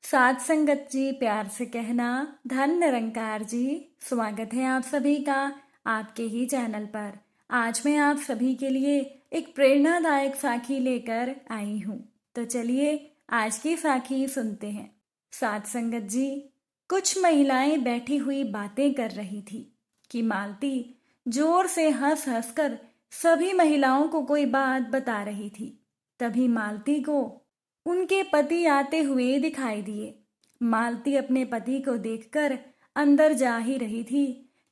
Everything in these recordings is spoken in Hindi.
साथ संगत जी, प्यार से कहना। धन निरंकार जी, स्वागत है आप सभी का आपके ही चैनल पर। आज मैं आप सभी के लिए एक प्रेरणादायक साखी लेकर आई हूँ। तो चलिए आज की साखी सुनते हैं। साथ संगत जी, कुछ महिलाएं बैठी हुई बातें कर रही थी कि मालती जोर से हंस हंस कर सभी महिलाओं को कोई बात बता रही थी। तभी मालती को उनके पति आते हुए दिखाई दिए। मालती अपने पति को देखकर अंदर जा ही रही थी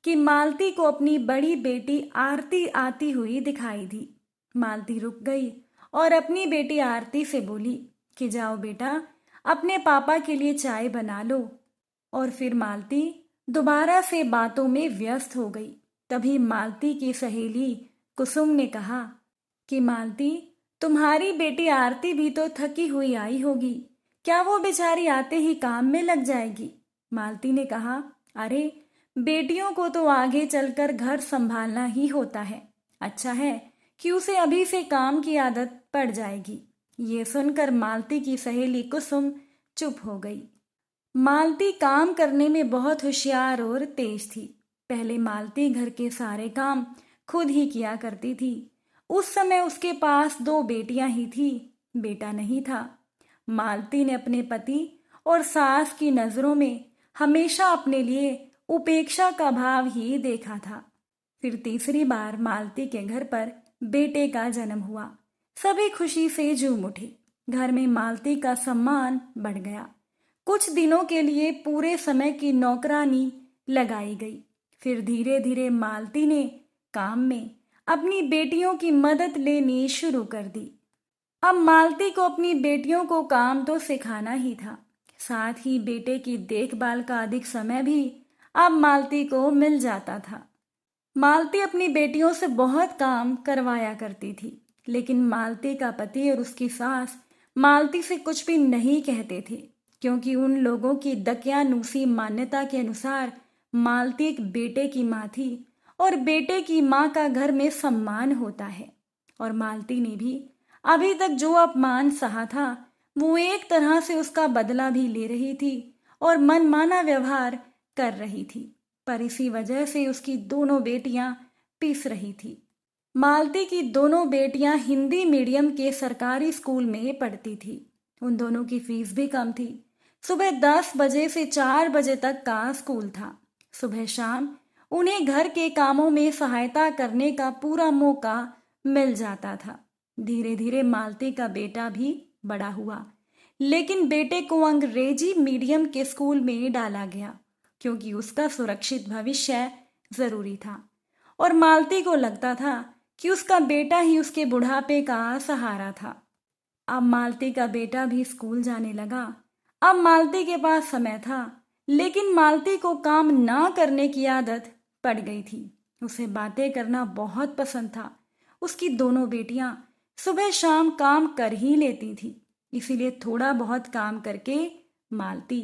कि मालती को अपनी बड़ी बेटी आरती आती हुई दिखाई दी। मालती रुक गई और अपनी बेटी आरती से बोली कि जाओ बेटा, अपने पापा के लिए चाय बना लो। और फिर मालती दोबारा से बातों में व्यस्त हो गई। तभी मालती की सहेली कुसुम ने कहा कि मालती, तुम्हारी बेटी आरती भी तो थकी हुई आई होगी, क्या वो बेचारी आते ही काम में लग जाएगी? मालती ने कहा, अरे बेटियों को तो आगे चलकर घर संभालना ही होता है, अच्छा है कि उसे अभी से काम की आदत पड़ जाएगी। ये सुनकर मालती की सहेली कुसुम चुप हो गई। मालती काम करने में बहुत होशियार और तेज थी। पहले मालती घर के सारे काम खुद ही किया करती थी। उस समय उसके पास 2 बेटियां ही थी, बेटा नहीं था। मालती ने अपने पति और सास की नजरों में हमेशा अपने लिए उपेक्षा का भाव ही देखा था। फिर तीसरी बार मालती के घर पर बेटे का जन्म हुआ। सभी खुशी से झूम उठे। घर में मालती का सम्मान बढ़ गया। कुछ दिनों के लिए पूरे समय की नौकरानी लगाई गई। फिर धीरे धीरे मालती ने काम में अपनी बेटियों की मदद लेनी शुरू कर दी। अब मालती को अपनी बेटियों को काम तो सिखाना ही था, साथ ही बेटे की देखभाल का अधिक समय भी अब मालती को मिल जाता था। मालती अपनी बेटियों से बहुत काम करवाया करती थी, लेकिन मालती का पति और उसकी सास मालती से कुछ भी नहीं कहते थे, क्योंकि उन लोगों की दकियानूसी मान्यता के अनुसार मालती एक बेटे की माँ थी और बेटे की माँ का घर में सम्मान होता है। और मालती ने भी अभी तक जो अपमान सहा था, वो एक तरह से उसका बदला भी ले रही थी और मनमाना व्यवहार कर रही थी। पर इसी वजह से उसकी दोनों बेटियां पिस रही थी। मालती की दोनों बेटियां हिंदी मीडियम के सरकारी स्कूल में पढ़ती थी। उन दोनों की फीस भी कम थी। सुबह 10 बजे से 4 बजे तक का स्कूल था। सुबह शाम उन्हें घर के कामों में सहायता करने का पूरा मौका मिल जाता था। धीरे धीरे मालती का बेटा भी बड़ा हुआ, लेकिन बेटे को अंग्रेजी मीडियम के स्कूल में डाला गया, क्योंकि उसका सुरक्षित भविष्य जरूरी था। और मालती को लगता था कि उसका बेटा ही उसके बुढ़ापे का सहारा था। अब मालती का बेटा भी स्कूल जाने लगा। अब मालती के पास समय था, लेकिन मालती को काम ना करने की आदत पड़ गई थी। उसे बातें करना बहुत पसंद था। उसकी दोनों बेटियां सुबह शाम काम कर ही लेती थी, इसीलिए थोड़ा बहुत काम करके मालती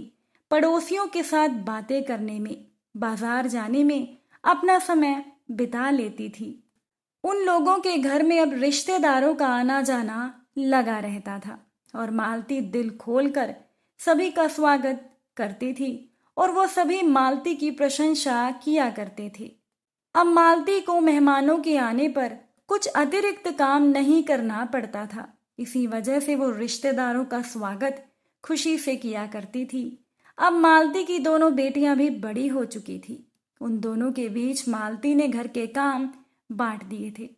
पड़ोसियों के साथ बातें करने में, बाजार जाने में अपना समय बिता लेती थी। उन लोगों के घर में अब रिश्तेदारों का आना जाना लगा रहता था और मालती दिल खोलकर सभी का स्वागत करती थी और वो सभी मालती की प्रशंसा किया करते थे। अब मालती को मेहमानों के आने पर कुछ अतिरिक्त काम नहीं करना पड़ता था। इसी वजह से वो रिश्तेदारों का स्वागत खुशी से किया करती थी। अब मालती की दोनों बेटियां भी बड़ी हो चुकी थी। उन दोनों के बीच मालती ने घर के काम बांट दिए थे।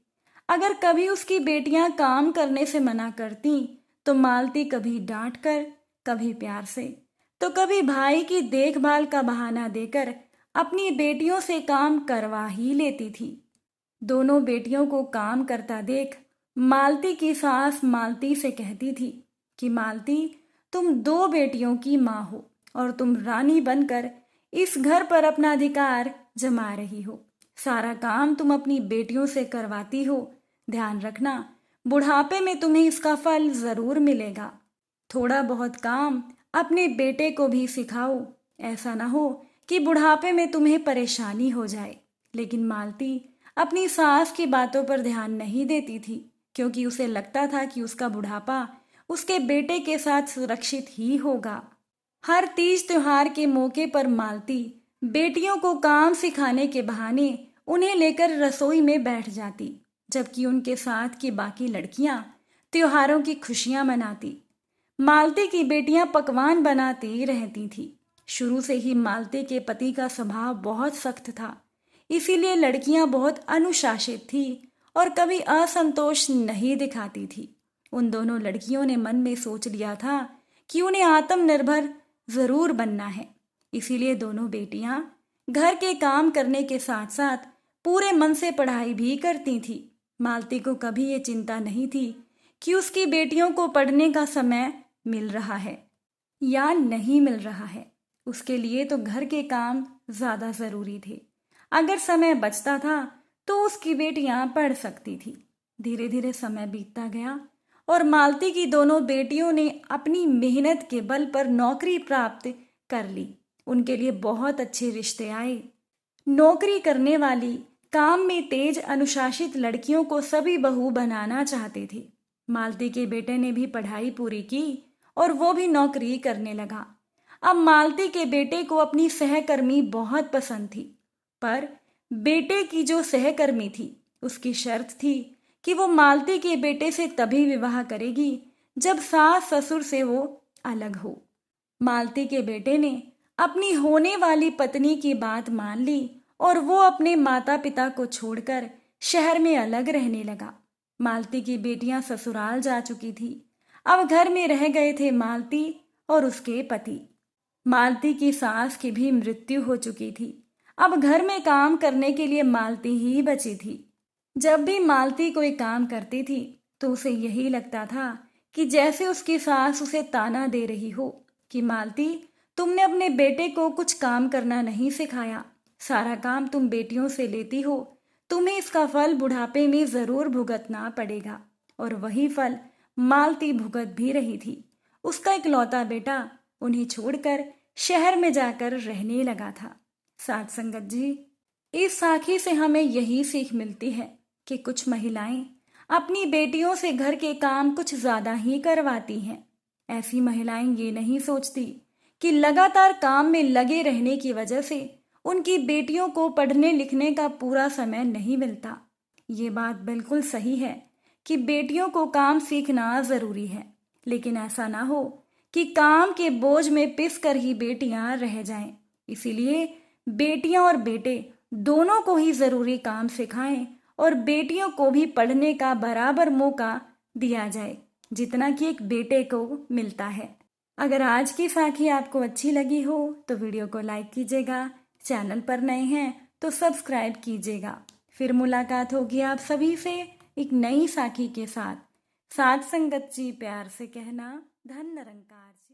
अगर कभी उसकी बेटियां काम करने से मना करती तो मालती कभी डांट कर, कभी प्यार से, तो कभी भाई की देखभाल का बहाना देकर अपनी बेटियों से काम करवा ही लेती थी। दोनों बेटियों को काम करता देख मालती की सास मालती से कहती थी कि मालती, तुम 2 बेटियों की माँ हो और तुम रानी बनकर इस घर पर अपना अधिकार जमा रही हो। सारा काम तुम अपनी बेटियों से करवाती हो। ध्यान रखना, बुढ़ापे में तुम्हें इसका फल जरूर मिलेगा। थोड़ा बहुत काम अपने बेटे को भी सिखाओ, ऐसा ना हो कि बुढ़ापे में तुम्हें परेशानी हो जाए। लेकिन मालती अपनी सास की बातों पर ध्यान नहीं देती थी, क्योंकि उसे लगता था कि उसका बुढ़ापा उसके बेटे के साथ सुरक्षित ही होगा। हर तीज त्योहार के मौके पर मालती बेटियों को काम सिखाने के बहाने उन्हें लेकर रसोई में बैठ जाती, जबकि उनके साथ की बाकी लड़कियां त्योहारों की खुशियां मनाती। मालती की बेटियां पकवान बनाती रहती थी। शुरू से ही मालती के पति का स्वभाव बहुत सख्त था, इसीलिए लड़कियां बहुत अनुशासित थी और कभी असंतोष नहीं दिखाती थी। उन दोनों लड़कियों ने मन में सोच लिया था कि उन्हें आत्मनिर्भर जरूर बनना है। इसीलिए दोनों बेटियां घर के काम करने के साथ साथ पूरे मन से पढ़ाई भी करती थी। मालती को कभी ये चिंता नहीं थी कि उसकी बेटियों को पढ़ने का समय मिल रहा है या नहीं मिल रहा है। उसके लिए तो घर के काम ज्यादा जरूरी थे। अगर समय बचता था तो उसकी बेटियां पढ़ सकती थी। धीरे धीरे समय बीतता गया और मालती की दोनों बेटियों ने अपनी मेहनत के बल पर नौकरी प्राप्त कर ली। उनके लिए बहुत अच्छे रिश्ते आए। नौकरी करने वाली, काम में तेज, अनुशासित लड़कियों को सभी बहू बनाना चाहते थे। मालती के बेटे ने भी पढ़ाई पूरी की और वो भी नौकरी करने लगा। अब मालती के बेटे को अपनी सहकर्मी बहुत पसंद थी, पर बेटे की जो सहकर्मी थी उसकी शर्त थी कि वो मालती के बेटे से तभी विवाह करेगी जब सास ससुर से वो अलग हो। मालती के बेटे ने अपनी होने वाली पत्नी की बात मान ली और वो अपने माता पिता को छोड़कर शहर में अलग रहने लगा। मालती की बेटियां ससुराल जा चुकी थी। अब घर में रह गए थे मालती और उसके पति। मालती की सास की भी मृत्यु हो चुकी थी। अब घर में काम करने के लिए मालती ही बची थी। जब भी मालती कोई काम करती थी तो उसे यही लगता था कि जैसे उसकी सास उसे ताना दे रही हो कि मालती, तुमने अपने बेटे को कुछ काम करना नहीं सिखाया, सारा काम तुम बेटियों से लेती हो, तुम्हें इसका फल बुढ़ापे में जरूर भुगतना पड़ेगा। और वही फल मालती भुगत भी रही थी। उसका इकलौता बेटा उन्हें छोड़कर शहर में जाकर रहने लगा था। साथ संगत जी, इस साखी से हमें यही सीख मिलती है कि कुछ महिलाएं अपनी बेटियों से घर के काम कुछ ज्यादा ही करवाती हैं। ऐसी महिलाएं ये नहीं सोचती कि लगातार काम में लगे रहने की वजह से उनकी बेटियों को पढ़ने लिखने का पूरा समय नहीं मिलता। ये बात बिल्कुल सही है कि बेटियों को काम सीखना जरूरी है, लेकिन ऐसा ना हो कि काम के बोझ में पिस कर ही बेटियां रह जाएं। इसीलिए बेटियां और बेटे दोनों को ही जरूरी काम सिखाएं और बेटियों को भी पढ़ने का बराबर मौका दिया जाए जितना कि एक बेटे को मिलता है। अगर आज की साखी आपको अच्छी लगी हो तो वीडियो को लाइक कीजिएगा, चैनल पर नए हैं तो सब्सक्राइब कीजिएगा। फिर मुलाकात होगी आप सभी से एक नई साखी के साथ। साथ संगत जी, प्यार से कहना, धन निरंकार जी।